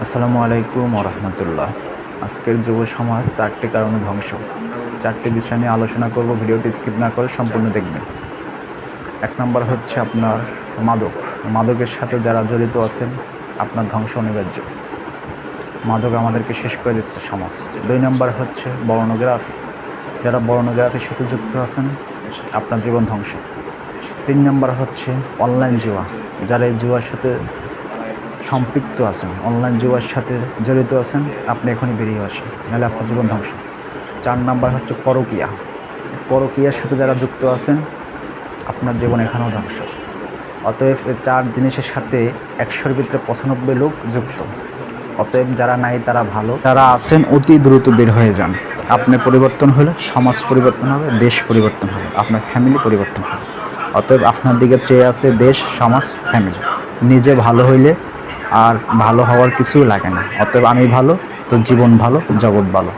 আসসালামু আলাইকুম রহমতুল্লাহ। আজকের যুব সমাজ 4টি কারণে ধ্বংস। 4টি বিষয় নিয়ে আলোচনা করব, ভিডিওটি স্কিপ না করে সম্পূর্ণ দেখবেন। 1 নম্বর হচ্ছে আপনার মাদক। মাদকের সাথে যারা জড়িত আছেন, আপনার ধ্বংস অনিবার্য। মাদক আমাদেরকে শেষ করে দিচ্ছে সমাজ। 2 নম্বর হচ্ছে পর্নোগ্রাফি। যারা পর্নোগ্রাফির সাথে যুক্ত আছেন, আপনার জীবন ধ্বংস। 3 নম্বর হচ্ছে অনলাইন জুয়া। যারা এই জুয়ার সাথে সম্পৃক্ত আছেন, অনলাইন জুয়ার সাথে জড়িত আছেন, আপনি এখনই বেরিয়ে আসেন, নাহলে আপনার জীবন ধ্বংস। 4 নাম্বার হচ্ছে পরকীয়া। পরকীয়ার সাথে যারা যুক্ত আছেন, আপনার জীবন এখানেও ধ্বংস। অতএব এই 4 জিনিসের সাথে 100-র ভিতরে 95 লোক যুক্ত। অতএব যারা নাই তারা ভালো, যারা আছেন অতি দ্রুত বের হয়ে যান। আপনি পরিবর্তন হলে সমাজ পরিবর্তন হবে, দেশ পরিবর্তন হবে, আপনার ফ্যামিলি পরিবর্তন হবে। অতএব আপনার দিকে চেয়ে আছে দেশ, সমাজ, ফ্যামিলি। নিজে ভালো হইলে আর ভালো হওয়ার কিছুই লাগে না। অতএব আমি ভালো তো জীবন ভালো, জগৎ ভালো।